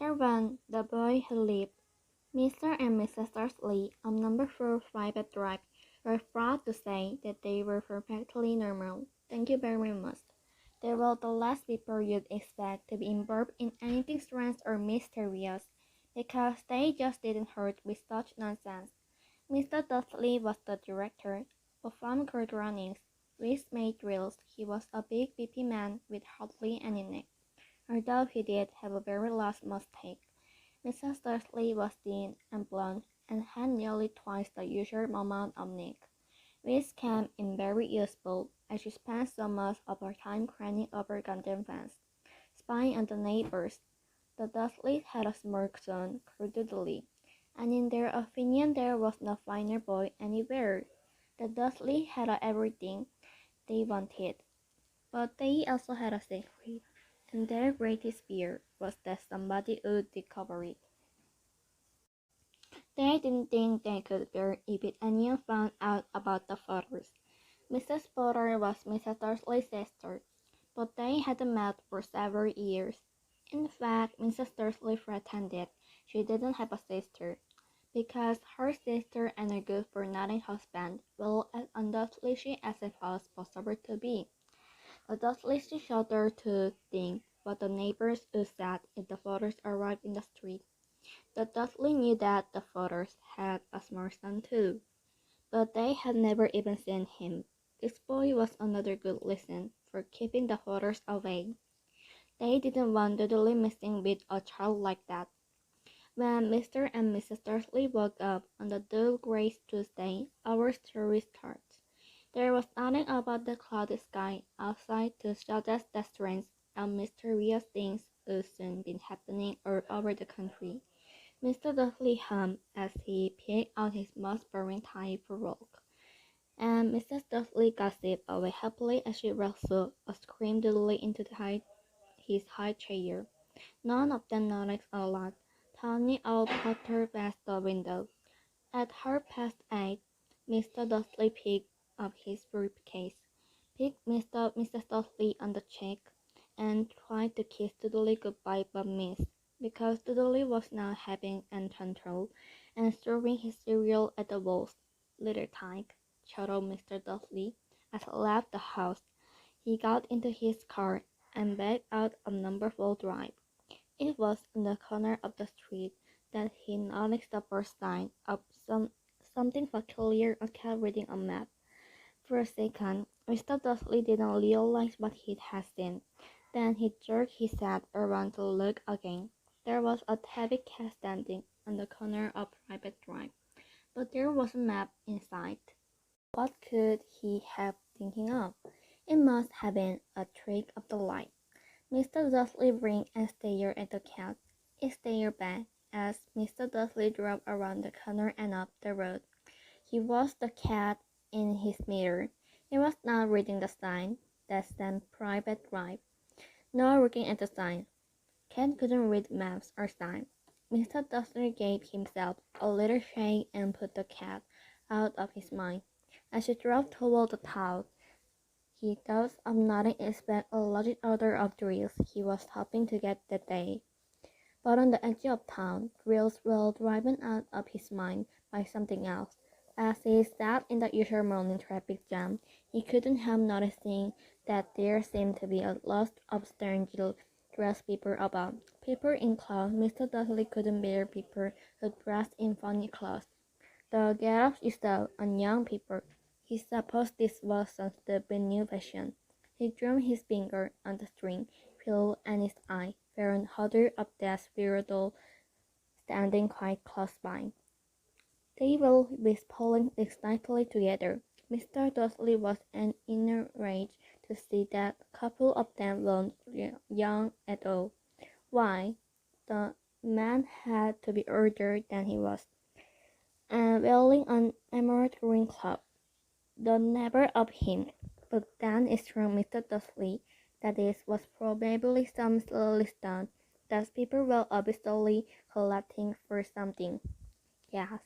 Later when the boy had lived, Mr. and Mrs. Dursley on number 4 Private Drive were proud to say that they were perfectly normal. Thank you very much. They were the last people you'd expect to be involved in anything strange or mysterious, because they just didn't hurt with such nonsense. Mr. Dudley was the director, performed court runnings, which made drills. He was a big beefy man with hardly any neck, although he did have a very large mustache. Mrs. Dursley was thin and blonde, and had nearly twice the usual amount of neck, which came in very useful, as she spent so much of her time craning over garden fence, spying on the neighbors. The Dursleys had a small son called Dudley, and in their opinion there was no finer boy anywhere. The Dursleys had everything they wanted, but they also had a secret, and their greatest fear was that somebody would discover it. They didn't think they could bear if anyone found out about the Potters. Mrs. Potter was Mrs. Dursley's sister, but they hadn't met for several years. In fact, Mrs. Dursley pretended she didn't have a sister, because her sister and her good-for-nothing husband were as undusty as it was possible to be. The Dursleys shuddered to think what the neighbors would say if the Potters arrived in the street. The Dursleys knew that the Potters had a small son too, but they had never even seen him. This boy was another good reason for keeping the Potters away. They didn't want Dudley messing with a child like that. When Mr. and Mrs. Dursley woke up on the dull grey Tuesday, our story starts. There was nothing about the cloudy sky outside to suggest that strange and mysterious things would soon be happening all over the country. Mr. Dudley hummed as he picked out his most boring tie for work, and Mrs. Dudley gossiped away happily as she rustled or screamed Dudley into his high chair. None of them noticed a lot. Tiny old Potter passed the window. At 8:30, Mr. Dudley picked up his briefcase, picked Mrs. Dudley on the cheek, and tried to kiss Dudley goodbye but missed, because Dudley was now having an tantrum and throwing his cereal at the walls. "Little tyke," chortled Mr. Dudley as he left the house. He got into his car and backed out of number 4 Drive. It was in the corner of the street that he noticed the first sign of something peculiar: a cat reading a map. For a second, Mr. Dudley didn't realize what he had seen. Then he jerked his head around to look again. There was a tabby cat standing on the corner of Private Drive, but there was a map in sight. What could he have been thinking of? It must have been a trick of the light. Mr. Dudley blinked and stared at the cat. It stared back as Mr. Dudley drove around the corner and up the road. He watched the cat in his mirror. It was not reading the sign that said Private Drive, nor looking at the sign. Cat couldn't read maps or signs. Mr. Dudley gave himself a little shake and put the cat out of his mind. As he drove toward the town, he thought of nothing except a large order of drills he was hoping to get that day. But on the edge of town, drills were driven out of his mind by something else. As he sat in the usual morning traffic jam, he couldn't help noticing that there seemed to be a lot of strangely dressed people about. People in clothes Mr. Dudley couldn't bear, people who dressed in funny clothes. The get-ups you saw on young people. He supposed this was some stupid new fashion. He drummed his finger on the string wheel, and his eye fell on huddled up that weirdo standing quite close by. They were whispering excitedly together. Mr. Dudley was enraged to see that a couple of them weren't young at all. Why, the man had to be older than he was, and wearing an emerald green cloak. The never of him, but then it struck Mr. Dudley that this was probably some silly stunt, that people were obviously collecting for something. Yes,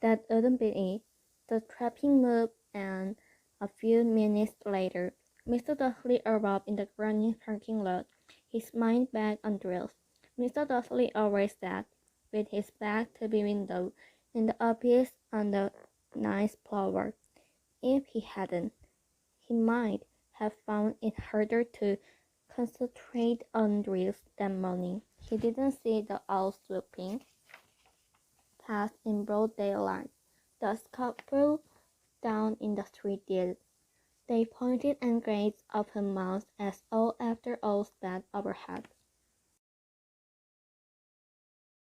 that wouldn't be it. The trapping moved, and a few minutes later, Mr. Dudley arrived in the grand parking lot, his mind back on drills. Mr. Dursley always sat, with his back to the window, in the abyss on the nice plover. If he hadn't, he might have found it harder to concentrate on drills that morning. He didn't see the owls swooping past in broad daylight. The couple down in the street did. They pointed and grazed open-mouthed as owl after owl sped overhead.